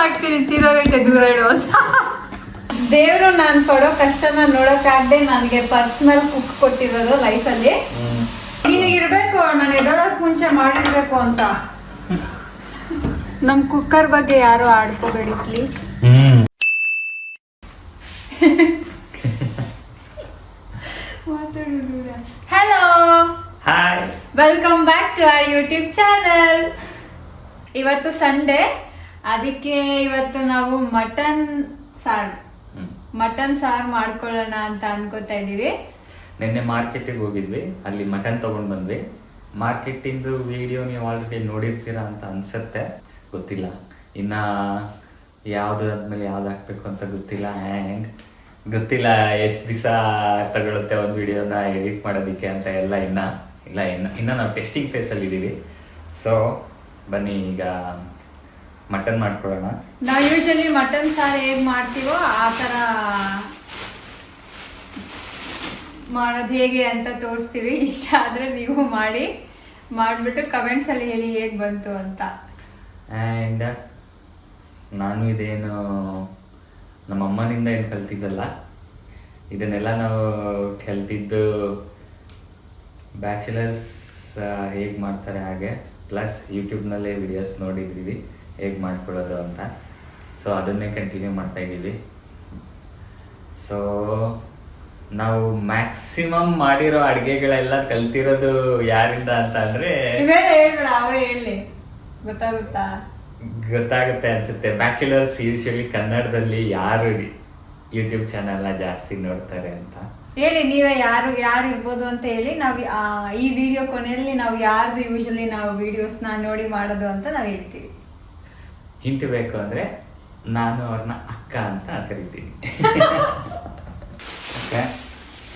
ಹಾಕ್ತೀನಿ ಸೀದೋಗೈತೆ ದೂರ ಇಡೋ. ದೇವ್ರು ನಾನು ಪಡೋ ಕಷ್ಟನ ನೋಡೋಕ್ಕಾಗದೆ ನನಗೆ ಪರ್ಸನಲ್ ಕುಕ್ ಕೊಟ್ಟಿರೋದು ಲೈಫಲ್ಲಿ. ನೀನು ಇರ್ಬೇಕು, ನಾನು ಎದೊಳಕ್ ಮುಂಚೆ ಮಾಡಿರ್ಬೇಕು ಅಂತ. ನಮ್ ಕುಕ್ಕರ್ ಬಗ್ಗೆ ಯಾರು ಆಡ್ಕೋಬೇಡಿ please. Hello, hi, welcome back to our YouTube channel. ಇವತ್ತು ಸಂಡೇ, ಅದಕ್ಕೆ ಇವತ್ತು ನಾವು ಮಟನ್ ಸಾರು ಮಾಡ್ಕೊಳ್ಳೋಣ ಅಂತ ಅನ್ಕೋತಾ ಇದೀವಿ. ನಿನ್ನೆ ಮಾರ್ಕೆಟಿಗೆ ಹೋಗಿದ್ವಿ, ಅಲ್ಲಿ ಮಟನ್ ತಗೊಂಡ್ ಬಂದ್ವಿ. ಮಾರ್ಕೆಟಿಂದು ವಿಡಿಯೋ ನೀವು ಆಲ್ರೆಡಿ ನೋಡಿರ್ತೀರಾ ಅಂತ ಅನ್ಸುತ್ತೆ, ಗೊತ್ತಿಲ್ಲ. ಇನ್ನ ಯಾವ್ದು ಆದ್ಮೇಲೆ ಯಾವ್ದು ಹಾಕ್ಬೇಕು ಅಂತ ಗೊತ್ತಿಲ್ಲ. ಆ್ಯಂಡ್ ಗೊತ್ತಿಲ್ಲ ಎಷ್ಟು ದಿವಸ ತಗೊಳುತ್ತೆ ಒಂದು ವಿಡಿಯೋನ ಎಡಿಟ್ ಮಾಡೋದಕ್ಕೆ ಅಂತ ಎಲ್ಲ ಇನ್ನ ನಾವು ಟೆಸ್ಟಿಂಗ್ ಫೇಸಲ್ಲಿ ಇದ್ದೀವಿ. ಸೊ ಬನ್ನಿ ಈಗ ಮಟನ್ ಮಾಡ್ಕೊಳ್ಳೋಣ. ನಾವು ಯೂಶಲಿ ಮಟನ್ ಸಾರು ಹೇಗೆ ಮಾಡ್ತೀವೋ ಆ ಥರ ಮಾಡೋದು ಹೇಗೆ ಅಂತ ತೋರಿಸ್ತೀವಿ. ಇಷ್ಟ ಆದರೆ ನೀವು ಮಾಡಿಬಿಟ್ಟು ಕಮೆಂಟ್ಸಲ್ಲಿ ಹೇಳಿ ಹೇಗೆ ಬಂತು ಅಂತ. ಆ್ಯಂಡ್ ನಾನು ಇದೇನು ನಮ್ಮ ಅಮ್ಮನಿಂದ ಏನು ಕಲ್ತಿದ್ದಲ್ಲ, ಇದನ್ನೆಲ್ಲ ನಾವು ಕಲ್ತಿದ್ದು ಬ್ಯಾಚುಲರ್ಸ್ ಹೇಗೆ ಮಾಡ್ತಾರೆ ಹಾಗೆ, ಪ್ಲಸ್ ಯೂಟ್ಯೂಬ್ನಲ್ಲೇ ವಿಡಿಯೋಸ್ ನೋಡಿದ್ದೀವಿ ಹೇಗೆ ಮಾಡ್ಕೊಳ್ಳೋದು ಅಂತ. ಸೊ ಅದನ್ನೇ ಕಂಟಿನ್ಯೂ ಮಾಡ್ತಾ ಇದ್ದೀವಿ. ಸೊ ನಾವು ಮ್ಯಾಕ್ಸಿಮಮ್ ಮಾಡಿರೋ ಅಡುಗೆಗಳೆಲ್ಲ ಕಲ್ತಿರೋದು ಯಾರಿಂದ ಅಂತ ಅಂದರೆ, ಹೇಳ್ಬೇಡ, ಅವರೇ ಹೇಳಿ, ಗೊತ್ತಾಗುತ್ತೆ ಅನ್ಸುತ್ತೆ. ಬ್ಯಾಚುಲರ್ಸ್ ಯೂಶಲಿ ಕನ್ನಡದಲ್ಲಿ ಯಾರು ಯೂಟ್ಯೂಬ್ ಚಾನೆಲ್ನ ಜಾಸ್ತಿ ನೋಡ್ತಾರೆ ಅಂತ ಹೇಳಿ. ನೀವೇ ಯಾರು ಇರ್ಬೋದು ಅಂತ ಹೇಳಿ. ನಾವು ಈ ವಿಡಿಯೋ ಕೊನೆಯಲ್ಲಿ ನಾವು ಯಾರ್ದು ಯೂಶಲಿ ನಾವು ವಿಡಿಯೋಸ್ನ ನೋಡಿ ಮಾಡೋದು ಅಂತ ನಾವು ಹೇಳ್ತೀವಿ. ಹಿಂಟ್ ಬೇಕು ಅಂದರೆ ನಾನು ಅವ್ರನ್ನ ಅಕ್ಕ ಅಂತ ಕರಿತೀನಿ. ಓಕೆ,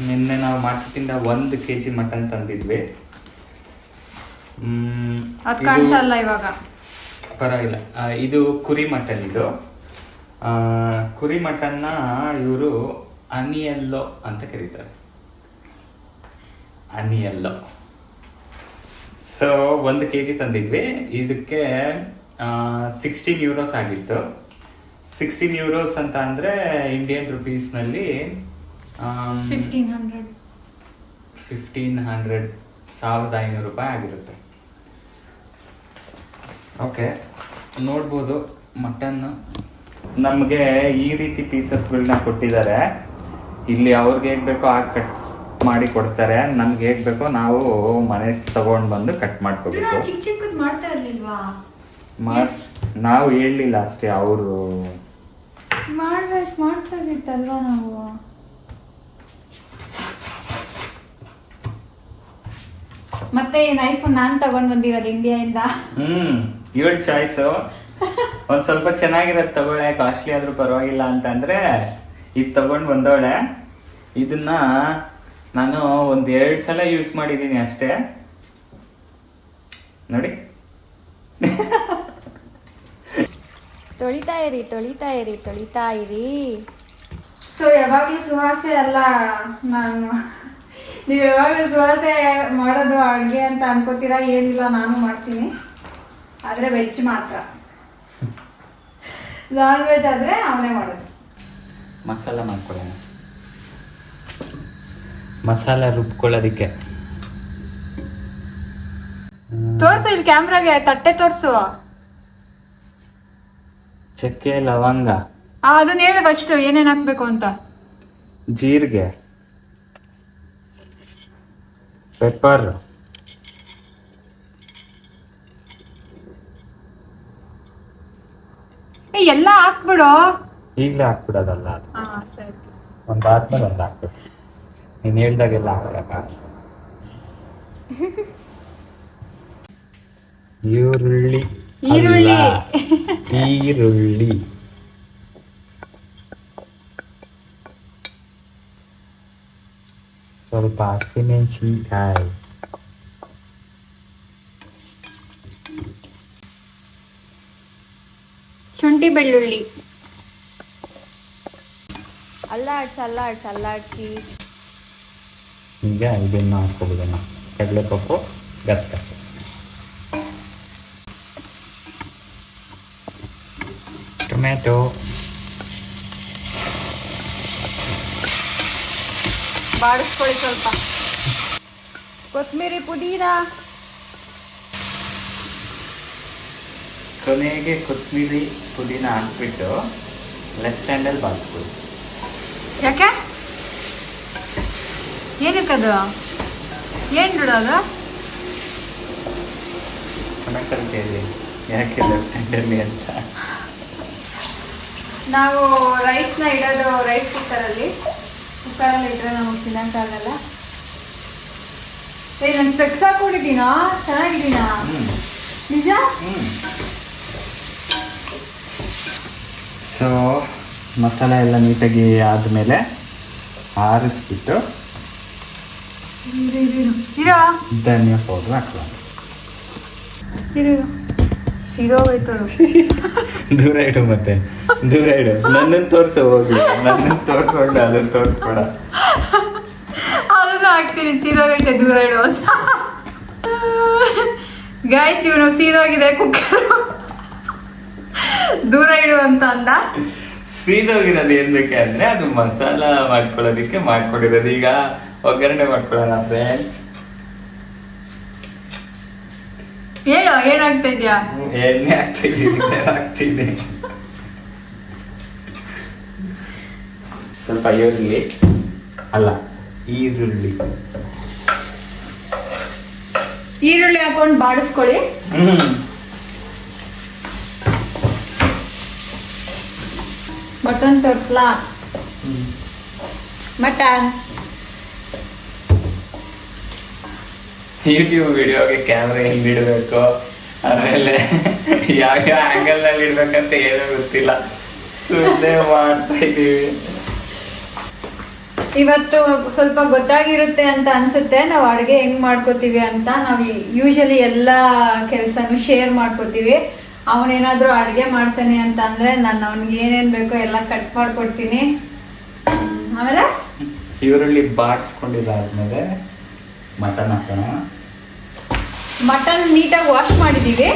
ನಿನ್ನೆ ನಾವು ಮಾರ್ಕೆಟಿಂದ 1 kg ಮಟನ್ ತಂದಿದ್ವಿ. ಅದು ಕಾಣಿಸಲ್ಲ ಇವಾಗ, ಪರವಾಗಿಲ್ಲ. ಇದು ಕುರಿ ಮಟನ್. ಇದು ಕುರಿ ಮಟನ್ನ ಇವರು ಅನಿಯಲ್ಲೋ ಅಂತ ಕರೀತಾರೆ, ಅನಿಯಲ್ಲೋ. So 1 kg ತಂದಿದ್ವಿ. ಇದಕ್ಕೆ 16 euros ಆಗಿತ್ತು. 16 euros ಅಂತ ಅಂದರೆ ಇಂಡಿಯನ್ ರುಪೀಸ್ನಲ್ಲಿ 1500 ರೂಪಾಯಿ ಆಗಿರುತ್ತೆ. ಓಕೆ, ನೋಡ್ಬೋದು ಮಟನ್ನು ನಮಗೆ ಈ ರೀತಿ ಪೀಸಸ್ಗಳನ್ನ ಕೊಟ್ಟಿದ್ದಾರೆ. ಇಲ್ಲಿ ಅವ್ರಿಗೆ ಹೇಗೆ ಬೇಕೋ ಹಾಗೆ ಕಟ್ ಮಾಡಿ ಕೊಡ್ತಾರೆ. ನಮ್ಗೆ ಹೇಗೆ ಬೇಕೋ ನಾವು ಮನೆಗೆ ತಗೊಂಡು ಬಂದು ಕಟ್ ಮಾಡ್ಕೋಬೇಕು. ಚಿಕ್ಕ ಚಿಕ್ಕದು ಮಾಡ್ತಾ ಇರ್ಲಿಲ್ವಾ? ನಾವು ಹೇಳಲಿಲ್ಲ ಅಷ್ಟೇ, ಅವರು ಮಾಡಿಸ್ಬೇಕಿತ್ತಲ್ವಾ ನಾವು. ಮತ್ತೆ ಈ ನೈಫ್ ನಾನು ತಗೊಂಡ್ ಬಂದಿರೋದು ಇಂಡಿಯಾದಿಂದ. ಇವಳು ಚಾಯ್ಸು. ಒಂದ್ ಸ್ವಲ್ಪ ಚೆನ್ನಾಗಿರೋದು ತಗೊಳ್ಳೆ, ಕಾಸ್ಟ್ಲಿ ಆದ್ರೂ ಪರವಾಗಿಲ್ಲ ಅಂತಂದ್ರೆ ಇದು ತಗೊಂಡು ಬಂದವಳೆ. ಇದನ್ನ ನಾನು 1-2 ಸಲ ಯೂಸ್ ಮಾಡಿದ್ದೀನಿ ಅಷ್ಟೇ. ನೋಡಿ, ತೊಳಿತಾ ಇರಿ. ಸೊ ಯಾವಾಗಲೂ ಸುಹಾಸೆ ಅಲ್ಲ ನಾನು, ನೀವು ಯಾವಾಗಲೂ ಸುಹಾಸೆ ಮಾಡೋದು ಅಡುಗೆ ಅಂತ ಅನ್ಕೋತೀರಾ. ಏನಿಲ್ಲ, ನಾನು ಮಾಡ್ತೀನಿ, ಆದರೆ ವೆಜ್ ಮಾತ್ರ. ನಾನ್ ವೆಜ್ ಆದರೆ ಅವನೇ ಮಾಡೋದು. ಮಸಾಲ ಮಾಡ್ಕೊಳ್ಳೋಣ, ಮಸಾಲ ರುಬ್ಕೊಳ್ಳೋದಕ್ಕೆ. ತೋರಿಸು ಇಲ್ಲಿ ಕ್ಯಾಮ್ರಾಗೆ, ತಟ್ಟೆ ತೋರಿಸು. ಚಕ್ಕೆ, ಲವಂಗ, ಅದನ್ನ ಹೇಳು ಫಸ್ಟ್ ಏನೇನು ಹಾಕ್ಬೇಕು ಅಂತ. ಜೀರಿಗೆ, ಪೆಪ್ಪರ್, ಎಲ್ಲ ಹಾಕ್ಬಿಡು. ಈಗಲೇ ಹಾಕ್ಬಿಡೋದಲ್ಲ, ಅದು ಸರಿ. ಒಂದಾದ್ಮೇಲೆ ಒಂದು ಹಾಕ್ಬೇಕು. ನೀನು ಹೇಳ್ದಾಗೆಲ್ಲ ಹಾಕಕ್ಕ. ಈರುಳ್ಳಿ ಸ್ವಲ್ಪ ಹಸಿಮೆಣಸಿನಕಾಯಿ, ಶುಂಠಿ ಬೆಳ್ಳುಳ್ಳಿ, ಅಲ್ಲಾಡ್ಸಿ ಈಗ ಇದನ್ನು ಹಾಕ್ಕೊಬಿಡೋಣ. ಕಡಲೆಪಪ್ಪು, ಗಸಗಸೆ, ಟೊಮ್ಯಾಟೊ, ಬಾಡಿಸ್ಕೊಳ್ಳಿ ಸ್ವಲ್ಪ. ಕೊತ್ತಂಬರಿ, ಪುದೀನ. ಕೊನೆಗೆ ಕೊತ್ತಂಬರಿ ಪುದೀನ ಹಾಕ್ಬಿಟ್ಟು ಲೆಫ್ಟ್ ಹ್ಯಾಂಡಲ್ಲಿ ಬಾಡಿಸ್ಕೊಳ್ಳಿ. ಯಾಕೆ? ಏನಕ್ಕದು? ಏನು ಬಿಡೋದು? ಚೆನ್ನಾಗಿ ಕಲಿತೀವಿ ಯಾಕೆ ಲೆಫ್ಟ್ ಹ್ಯಾಂಡಲ್ಲಿ ಅಂತ. ನಾವು ರೈಸ್ನ ಇಡೋದು ರೈಸ್ ಕುಕ್ಕರಲ್ಲಿ ಇಟ್ಟರೆ ನಮಗೆ ತಿನ್ನೋಕ್ಕಾಗಲ್ಲ. ನಾನು ಸ್ಪೆಕ್ಸ್ ಹಾಕೊಂಡಿದ್ದೀನಾ? ಚೆನ್ನಾಗಿದ್ದೀನಾ? ನಿಜ? ಸೊ ಮಸಾಲೆ ಎಲ್ಲ ನೀಟಾಗಿ ಆದಮೇಲೆ ಆರಿಸ್ಬಿಟ್ಟು ಇರೋ ಧನಿಯಾ ಪೌಡ್ರ್ ಹಾಕ್ಬೋದು. ಸಿರೋಗೋಯ್ತು. ದೂರ ಇಡು, ಮತ್ತೆ ದೂರ ಇಡು. ನನ್ನನ್ನು ತೋರಿಸೋ ಹೋಗ್ಲಿ, ನನ್ನನ್ನು ತೋರಿಸೋಗ್ಲಿ, ಅದನ್ನು ತೋರಿಸ್ಬೇಡ. ಅದನ್ನು ಹಾಕ್ತೀನಿ. ಸೀದೋಗೈತೆ, ದೂರ ಇಡು. ಗೈಸ್, ಇವನು ಸೀದೋಗಿದೆ ಕುಕ್ಕರ್, ದೂರ ಇಡು ಅಂತ ಅಂದ. ಸೀದೋಗಿರೋದು ಏನ್ ಬೇಕಂದ್ರೆ ಅದು ಮಸಾಲ ಮಾಡ್ಕೊಳ್ಳೋದಕ್ಕೆ ಮಾಡ್ಕೊಂಡಿರೋದು. ಈಗ ಒಗ್ಗರಣೆ ಮಾಡ್ಕೊಳ್ಳೋಣ ಫ್ರೆಂಡ್ಸ್. ಹೇಳು, ಏನಾಗ್ತಾ ಇದ್ಯಾ? ಎಣ್ಣೆ ಹಾಕ್ತಿದ್ದೀನಿ. ಸ್ವಲ್ಪ ಈರುಳ್ಳಿ ಹಾಕೊಂಡು ಬಾಡಿಸ್ಕೊಳ್ಳಿ. ಮಟನ್ ತೋರ್ಸ್ಲಾ? ಮಟನ್ ಯೂಟ್ಯೂಬ್ ವಿಡಿಯೋಗೆ ಕ್ಯಾಮ್ರಾ ಎಲ್ಲಿ ಇಡಬೇಕು, ಆಮೇಲೆ ಯಾವ ಆಂಗಲ್ ನಲ್ಲಿ ಇಡ್ಬೇಕಂತ ಏನೂ ಗೊತ್ತಿಲ್ಲ, ಸುಮ್ಮನೆ ಮಾಡ್ತಾ ಇದೀವಿ. ಇವತ್ತು ಸ್ವಲ್ಪ ಗೊತ್ತಾಗಿರುತ್ತೆ ಅಂತ ಅನ್ಸುತ್ತೆ ನಾವು ಅಡುಗೆ ಹೆಂಗ್ ಮಾಡ್ಕೋತೀವಿ ಅಂತ. ನಾವು ಯೂಶಲಿ ಎಲ್ಲ ಕೆಲಸನೂ ಶೇರ್ ಮಾಡ್ಕೋತೀವಿ. ಅವನೇನಾದ್ರೂ ಅಡುಗೆ ಮಾಡ್ತಾನೆ ಅಂತ ಅಂದ್ರೆ ನಾನು ಅವನಿಗೆ ಏನೇನು ಬೇಕೋ ಎಲ್ಲ ಕಟ್ ಮಾಡ್ಕೊಡ್ತೀನಿ. ಆಮೇಲೆ ಈರುಳ್ಳಿ ಬಾಡಿಸ್ಕೊಂಡಿದ್ದಾದ್ಮೇಲೆ ಮಟನ್ ಹಾಕೋಣ. ಮಟನ್ ನೀಟಾಗಿ ವಾಶ್ ಮಾಡಿದೀವಿ.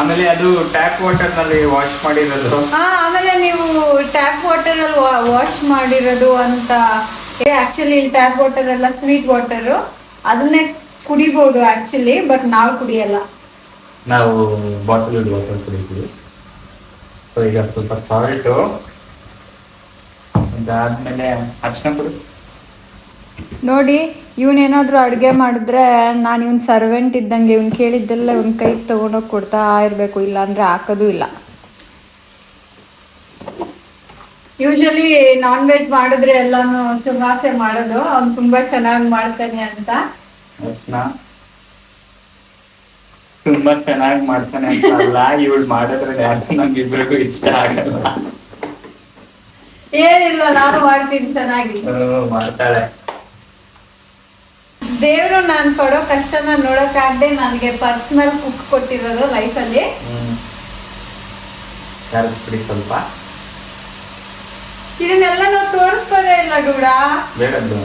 ಆಮೇಲೆ ಅದು ಟ್ಯಾಪ್ ವಾಟರ್ ನಲ್ಲಿ ವಾಶ್ ಮಾಡಿರೋದು. ಆಮೇಲೆ ನೀವು ಟ್ಯಾಪ್ ವಾಟರ್ ಅಲ್ಲಿ ವಾಶ್ ಮಾಡಿರೋದು ಅಂತ. ಆಕ್ಚುಲಿ ಇಲ್ಲಿ ಟ್ಯಾಪ್ ವಾಟರ್ ಎಲ್ಲ ಸ್ವೀಟ್ ವಾಟರ್, ಅದನ್ನೇ ಕುಡಿಬಹುದು ಆಕ್ಚುಲಿ, ಬಟ್ ನಾವು ಕುಡಿಯಲ್ಲ. ನಾವು ಬಾಟಲ್ ವಾಟರ್ ಕುಡಿತೀವಿ. ಸೊ ಈಗ ಸ್ವಲ್ಪ ಸಾಲ್ಟು, ಅದಾದ್ಮೇಲೆ ಅರಿಶಿನ ಪುಡಿ. ನೋಡಿ, ಇವನೇನಾದ್ರೂ ಅಡುಗೆ ಮಾಡಿದ್ರೆ ನಾನು ಇವನ್ ಸರ್ವೆಂಟ್ ಇದ್ದಂಗೆ, ಇವನ್ ಕೇಳಿದ್ದೆಲ್ಲ ಇವನ್ ಕೈಗೆ ತಗೊಂಡೋಗಿ ಕೊಡ್ತಾ ಇರಬೇಕು, ಇಲ್ಲ ಅಂದ್ರೆ ಹಾಕೋದು ಇಲ್ಲ. ಯೂಶಲಿ ನಾನ್ ವೆಜ್ ಮಾಡಿದ್ರೆ ಎಲ್ಲಾನು ಸುವಾಸೆ ಮಾಡೋದು, ಅವ್ನು ತುಂಬಾ ಚೆನ್ನಾಗಿ ಮಾಡ್ತಾನೆ ಅಂತ. ಅರಿಶಿನ ತುಂಬಾ ಚೆನ್ನಾಗಿ ಮಾಡ್ತಾನೆ ಅಂತ ಅಲ್ಲ, ಇವಳು ಮಾಡಿದ್ರೆ ಯಾರು ನಮ್ಗಿಬ್ರಿಗೂ ಇಷ್ಟ ಆಗಲ್ಲ. ಏನಿಲ್ಲ, ನಾನು ಮಾಡ್ತೀನಿ ಚೆನ್ನಾಗಿ. ಮಾಡ್ತಾಳೆ. ದೇವ್ರು ನಾನು ಪಡೋ ಕಷ್ಟನ ನೋಡೋಕ್ಕಾಗದೆ ನನಗೆ ಪರ್ಸನಲ್ ಕುಕ್ ಕೊಟ್ಟಿರೋದು ಲೈಫಲ್ಲಿ. ಪುಡಿ ಸ್ವಲ್ಪ, ಇದನ್ನೆಲ್ಲ ನಾವು ತೋರಿಸ್ಕೋದೇ ಇಲ್ಲ ಗೌಡ. ಬೇಡದ್ದು.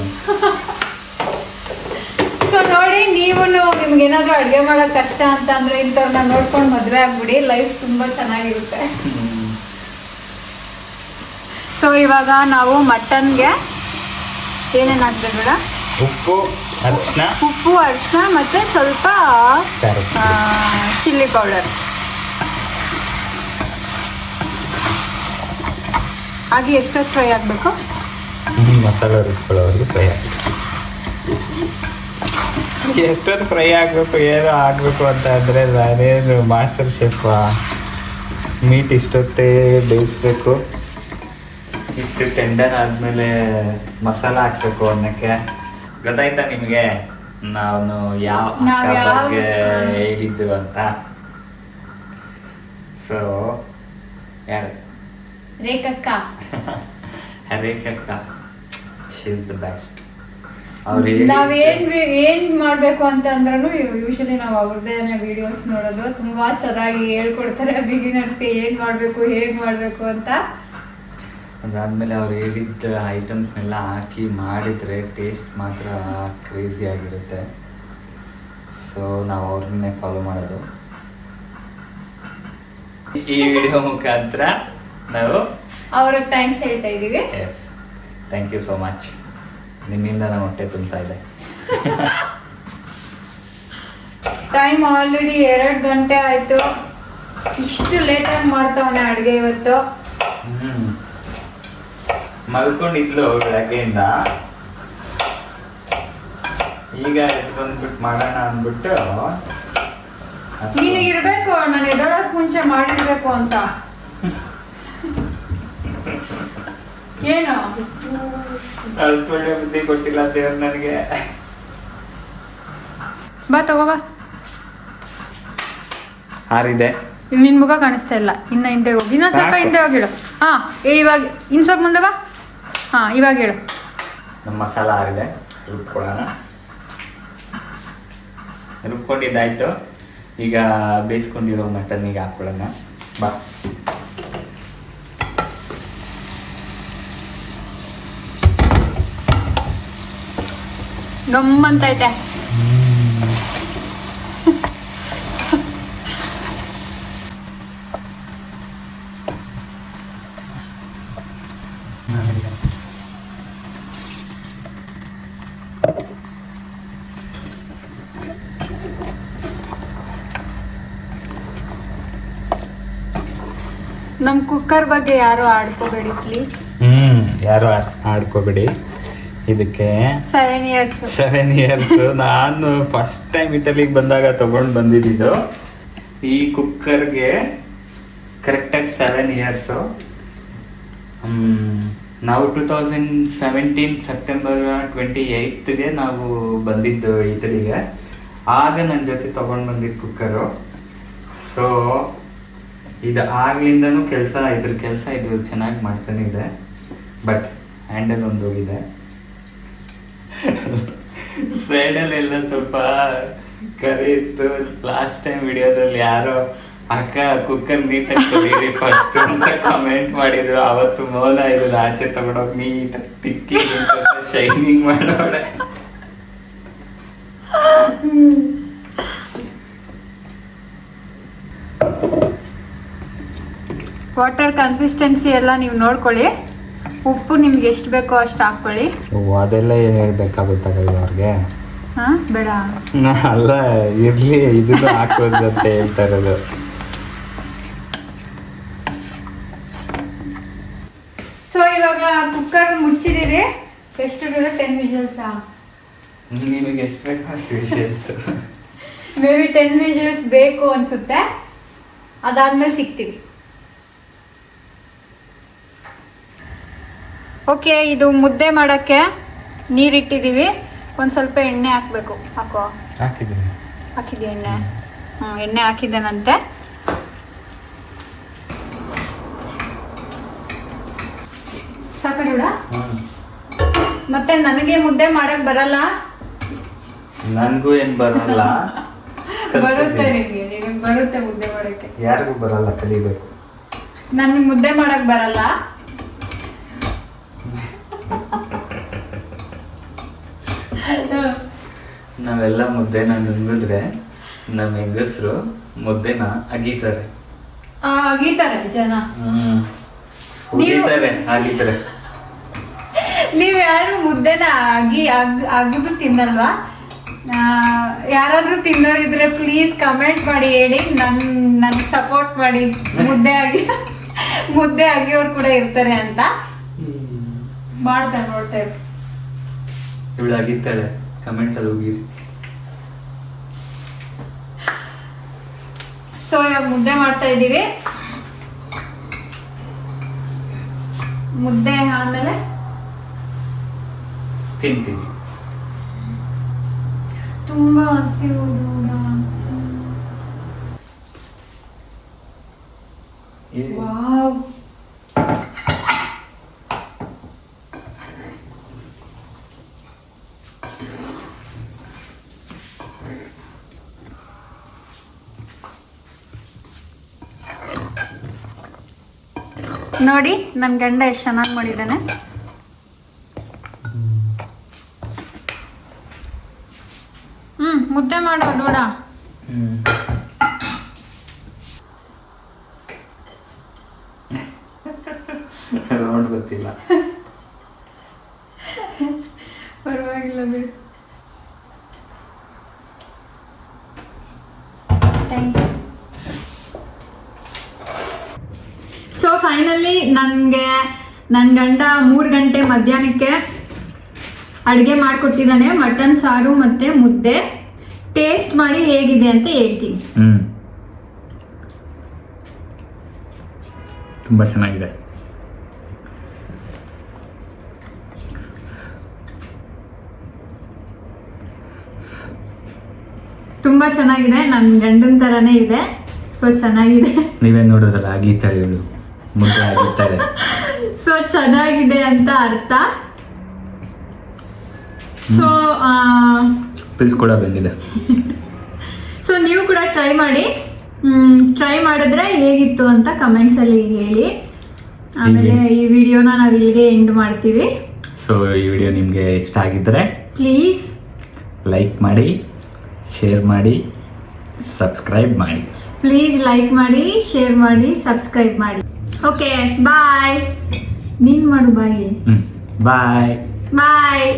ಸೊ ನೋಡಿ, ನೀವು ನಿಮ್ಗೆ ಏನಾದ್ರು ಅಡುಗೆ ಮಾಡೋಕ್ ಕಷ್ಟ ಅಂತ ಅಂದ್ರೆ ಇಂಥವ್ರನ್ನ ನೋಡ್ಕೊಂಡು ಮದ್ವೆ ಆಗ್ಬಿಡಿ, ಲೈಫ್ ತುಂಬಾ ಚೆನ್ನಾಗಿರುತ್ತೆ. ಸೊ ಇವಾಗ ನಾವು ಮಟನ್ಗೆ ಏನೇನು ಹಾಕ್ಬೇಕು ಗೌಡ? ಉಪ್ಪು, ಅರಿಶಿನ ಮತ್ತೆ ಸ್ವಲ್ಪ ಚಿಲ್ಲಿ ಪೌಡರ್ ಹಾಗೆ ಎಷ್ಟೊತ್ತು ಫ್ರೈ ಆಗಬೇಕು? ಮಸಾಲೆ ರುಬ್ಕೊಳ್ಳೋವರೆಗೂ ಫ್ರೈ ಆಗಬೇಕು. ಎಷ್ಟೊತ್ತು ಫ್ರೈ ಆಗಬೇಕು, ಏನೋ ಆಗಬೇಕು ಅಂತ ಅಂದರೆ ನಾನೇನು ಮಾಸ್ಟರ್ ಶೆಫ್. ಮೀಟ್ ಇಷ್ಟೊತ್ತೇ ಬೇಯಿಸ್ಬೇಕು, ಇಷ್ಟು ಟೆಂಡರ್ ಆದಮೇಲೆ ಮಸಾಲ ಹಾಕ್ಬೇಕು ಅನ್ನಕ್ಕೆ. ಗೊತ್ತಾಯ್ತಾ ನಿಮಗೆ ನಾನು ಯಾವ ಬಗ್ಗೆ ಹೇಳಿದ್ದು ಅಂತ? ಸೊ ಯಾರು? ರೇಖಕ್ಕ. ರೇಖಕ್ಕ, ಶಿ ಇಸ್ ದ ಬೆಸ್ಟ್. ನಾವ್ ಏನ್ ಮಾಡ್ಬೇಕು ಅಂತ ಅಂದ್ರೂ ಯೂಶಲಿ ನಾವು ಅವ್ರದ್ದೇ ವಿಡಿಯೋಸ್ ನೋಡೋದು. ತುಂಬಾ ಚೆನ್ನಾಗಿ ಹೇಳ್ಕೊಡ್ತಾರೆ ಬಿಗಿನರ್ಸ್ಗೆ ಏನ್ ಮಾಡ್ಬೇಕು, ಹೇಗ್ ಮಾಡ್ಬೇಕು ಅಂತ. ಅದಾದ್ಮೇಲೆ ಅವ್ರು ಹೇಳಿದ್ದ ಐಟಮ್ಸ್ನೆಲ್ಲ ಹಾಕಿ ಮಾಡಿದರೆ ಟೇಸ್ಟ್ ಮಾತ್ರ ಕ್ರೇಜಿ ಆಗಿರುತ್ತೆ. ಸೊ ನಾವು ಅವ್ರನ್ನೇ ಫಾಲೋ ಮಾಡೋದು. ಈ ವಿಡಿಯೋ ಮುಖಾಂತರ ನಾವು ಅವ್ರಿಗೆ ಥ್ಯಾಂಕ್ಸ್ ಹೇಳ್ತಾ ಇದೀವಿ. Yes, thank you so much. ನಿಮ್ಮಿಂದ ನಾನು ಹೊಟ್ಟೆ ತುಂಬ್ತಾ ಇದೆ. ಟೈಮ್ ಆಲ್ರೆಡಿ 2 ಗಂಟೆ ಆಯ್ತು. ಇಷ್ಟು ಲೇಟಾಗಿ ಮಾಡ್ತಾವನೆ ಅಡುಗೆ ಇವತ್ತು. ಮಲ್ಕೊಂಡಿದ್ಲು ಬೆಳಗ್ಗೆಯಿಂದ, ಈಗ ಎದ್ದು ಬಂದ್ಬಿಟ್ಟು ಮಾಡೋಣ ಅಂದ್ಬಿಟ್ಟು. ನೀನು ಇರ್ಬೇಕು, ನಾನು ಎದೊಳಕ್ ಮುಂಚೆ ಮಾಡಿರ್ಬೇಕು ಅಂತ. ಏನು ಅಷ್ಟು ಒಳ್ಳೆ ಬುದ್ಧಿ ಕೊಟ್ಟಿಲ್ಲ ದೇವ್ರು ನನಗೆ. ಬಾ ತಗೋ ಬಾ. ಹಾರಿದೆ. ನಿನ್ ಮುಖ ಕಾಣಿಸ್ತಾ ಇಲ್ಲ. ಇನ್ನ ಹಿಂದೆ ಹೋಗಿ, ಇನ್ನೊಂದ್ ಸ್ವಲ್ಪ ಹಿಂದೆ ಹೋಗಿಡು. ಹಾ, ಇವಾಗ ಇನ್ ಸ್ವಲ್ಪ ಮುಂದೆ ಬಾ. ಹಾ, ಇವಾಗ ಹೇಳು. ನಮ್ಮ ಮಸಾಲ ಹಾರಿದೆ, ರುಬ್ಕೊಳ್ಳೋಣ. ರುಬ್ಕೊಂಡಿದ್ದಾಯ್ತು. ಈಗ ಬೇಯಿಸ್ಕೊಂಡಿರೋ ಮಟನ್ನಿಗೆ ಹಾಕೊಳ್ಳೋಣ. ಬಾ. ಗಮ್ಮಂತೈತೆ. ನಮ್ ಕುಕ್ಕರ್ ಬಗ್ಗೆ ಯಾರು ಆಡ್ಕೋಬೇಡಿ ಪ್ಲೀಸ್. ಯಾರು ಆಡ್ಕೋಬೇಡಿ. ಇದಕ್ಕೆ 7 years. 7 years. ನಾನು ಫಸ್ಟ್ ಟೈಮ್ ಇಟಲಿಗೆ ಬಂದಾಗ ತಗೊಂಡು ಬಂದಿದ್ದು ಈ ಕುಕ್ಕರ್ಗೆ ಕರೆಕ್ಟಾಗಿ 7 years. ನಾವು 2017 ಸೆಪ್ಟೆಂಬರ್ 28ಗೆ ನಾವು ಬಂದಿದ್ದು ಇಟಲಿಗೆ. ಆಗ ನನ್ನ ಜೊತೆ ತಗೊಂಡು ಬಂದಿದ್ದು ಕುಕ್ಕರು. ಸೊ ಇದು ಆಗ್ಲಿಂದನೂ ಇದ್ರ ಕೆಲಸ ಇದು ಚೆನ್ನಾಗಿ ಮಾಡ್ತಾನೆ ಇದೆ. ಬಟ್ ಹ್ಯಾಂಡಲ್ ಒಂದು ಹೋಗಿದೆ. ಸೈಡಲ್ಲೆಲ್ಲ ಸ್ವಲ್ಪ ಕರಿ ಇತ್ತು. ಲಾಸ್ಟ್ ಟೈಮ್ ವಿಡಿಯೋದಲ್ಲಿ ಯಾರೋ ಅಕ್ಕ ಕುಕ್ಕರ್ ನೀಟಾಗಿ ತೊಳೀರಿ ಫಸ್ಟ್ ಅಂತ ಕಮೆಂಟ್ ಮಾಡಿದ್ರು. ಅವತ್ತು ಮೌನ ಇದು ಆಚೆ ತಗೊಂಡೋಗಿ ನೀಟಾಗಿ ತಿಕ್ಕಿ ಸ್ವಲ್ಪ ಶೈನಿಂಗ್ ಮಾಡೋಳೆ. ವಾಟರ್ ಕನ್ಸಿಸ್ಟೆನ್ಸಿ ಎಲ್ಲ ನೀವು ನೋಡ್ಕೊಳ್ಳಿ. ಉಪ್ಪು ನಿಮ್ಗೆ ಎಷ್ಟು ಬೇಕೋ ಅಷ್ಟು ಹಾಕ್ಕೊಳ್ಳಿ. ಅದೆಲ್ಲ ಏನು ಹೇಳ್ಬೇಕಾಗುತ್ತಾಗಲ್ಲ ಅವ್ರಿಗೆ. ಹಾ, ಬೇಡ ಅಲ್ಲ, ಇರ್ಲಿ, ಇದನ್ನು ಹಾಕೋದು ಅಂತ ಹೇಳ್ತಾ ಇರೋದು. ಸೊ ಇವಾಗ ಕುಕ್ಕರ್ ಮುಚ್ಚಿದೀವಿ. ಎಷ್ಟು 10 ವಿಷಲ್ಸ್. ನಿಮಗೆ ಎಷ್ಟು ಬೇಕು ಅಷ್ಟು ವಿಷಲ್ಸ್. ಮೇ ಬಿ 10 ವಿಷಲ್ಸ್ ಬೇಕು ಅನ್ಸುತ್ತೆ. ಅದಾದ್ಮೇಲೆ ಸಿಗ್ತೀವಿ. ಓಕೆ, ಇದು ಮುದ್ದೆ ಮಾಡೋಕ್ಕೆ ನೀರಿಟ್ಟಿದ್ದೀವಿ. ಒಂದು ಸ್ವಲ್ಪ ಎಣ್ಣೆ ಹಾಕಬೇಕು. ಹಾಕಿದ್ದೆ ಎಣ್ಣೆ. ಎಣ್ಣೆ ಹಾಕಿದ್ದೇನಂತೆ. ಸಾಕಡ. ಮತ್ತೆ ನನಗೆ ಮುದ್ದೆ ಮಾಡಕ್ ಬರಲ್ಲ. ನನಗೂ ಏನು ಬರಲ್ಲ. ಬರುತ್ತೆ ನಿನಗೆ ಬರುತ್ತೆ ಮುದ್ದೆ ಮಾಡಕ್ಕೆ. ಯಾರಿಗೂ ಬರಲ್ಲ, ಕಲಿಬೇಕು. ನನಗೆ ಮುದ್ದೆ ಮಾಡಕ್ ಬರಲ್ಲ. ನಾವೆಲ್ಲ ಮುದ್ದೆನ ನುಂಗಿದ್ರೆ ನಮ್ಮ ಹೆಂಗಸರು ಮುದ್ದೆನ ಅಗೀತಾರೆ. ಅಗೀತಾರೆ ಜನ. ಅಗೀತಾರೆ. ನೀವ್ ಯಾರು ಮುದ್ದೆನ ಅಗಿದು ತಿನ್ನಲ್ವಾ? ಯಾರಾದ್ರೂ ತಿನ್ನೋರಿದ್ರೆ ಪ್ಲೀಸ್ ಕಮೆಂಟ್ ಮಾಡಿ ಹೇಳಿ. ನನ್ ಸಪೋರ್ಟ್ ಮಾಡಿ. ಮುದ್ದೆ ಅಗಿಯೋರು ಕೂಡ ಇರ್ತಾರೆ ಅಂತ ಮಾಡ್ತಾರೆ. ನೋಡ್ತಾ ಇರ್ತಾರೆ. ಇವಳು ಅಗಿತಾಳೆ. ಕಮೆಂಟ್ ಅಲ್ಲಿ ಹೋಗಿರಿ. ಸೊ ಇವಾಗ ಮುದ್ದೆ ಮಾಡ್ತಾ ಇದ್ದೀವಿ. ಮುದ್ದೆ ಆದ್ಮೇಲೆ ತಿಂತೀವಿ. ತುಂಬಾ ಹಸಿವು. ವಾವ್, ನೋಡಿ ನನ್ನ ಗಂಡ ಎಷ್ಟು ಚೆನ್ನಾಗಿ ಮಾಡಿದ್ದಾನೆ. ಮುದ್ದೆ ಮಾಡೋ ನೋಡ. ಗೊತ್ತಿಲ್ಲ. ಪರವಾಗಿಲ್ಲ ಬಿಡು. ಥ್ಯಾಂಕ್ಸ್. ಸೊ ಫೈನಲಿ ನನ್ನ ಗಂಡ 3 ಗಂಟೆ ಮಧ್ಯಾಹ್ನಕ್ಕೆ ಅಡುಗೆ ಮಾಡಿಕೊಟ್ಟಿದ್ದಾನೆ. ಮಟನ್ ಸಾರು ಮತ್ತೆ ಮುದ್ದೆ. ಟೇಸ್ಟ್ ಮಾಡಿ ಹೇಗಿದೆ ಅಂತ ಹೇಳ್ತೀನಿ. ತುಂಬ ಚೆನ್ನಾಗಿದೆ. ತುಂಬ ಚೆನ್ನಾಗಿದೆ. ನನ್ನ ಗಂಡನ ಥರನೇ ಇದೆ. ಸೊ ಚೆನ್ನಾಗಿದೆ. ನೀವೇ ನೋಡಿದ್ರಲ್ಲ, ಆಗೀತಾಳೆ ಇವಳು, ಮುದ್ದೆ ಆಗೀತಾಳೆ. ಸೊ ಚೆನ್ನಾಗಿದೆ ಅಂತ ಅರ್ಥ. ಸೊ ಪಿಲ್ಸ್ ಕೂಡ ಬಂದಿದೆ. ಸೊ ನೀವು ಕೂಡ ಟ್ರೈ ಮಾಡಿ. ಟ್ರೈ ಮಾಡಿದ್ರೆ ಹೇಗಿತ್ತು ಅಂತ ಕಮೆಂಟ್ಸಲ್ಲಿ ಹೇಳಿ. ಆಮೇಲೆ ಈ ವಿಡಿಯೋನ ನಾವು ಇಲ್ಲಿಗೆ ಎಂಡ್ ಮಾಡ್ತೀವಿ. ಸೊ ಈ ವಿಡಿಯೋ ನಿಮಗೆ ಇಷ್ಟ ಆಗಿದ್ದರೆ ಪ್ಲೀಸ್ ಲೈಕ್ ಮಾಡಿ, ಶೇರ್ ಮಾಡಿ, ಸಬ್ಸ್ಕ್ರೈಬ್ ಮಾಡಿ. ಪ್ಲೀಸ್ ಲೈಕ್ ಮಾಡಿ, ಶೇರ್ ಮಾಡಿ, ಸಬ್ಸ್ಕ್ರೈಬ್ ಮಾಡಿ. ಓಕೆ, ಬಾಯ್. ನೀನು ಮಾಡು ಬಾಯ್. ಬಾಯ್ ಬಾಯ್.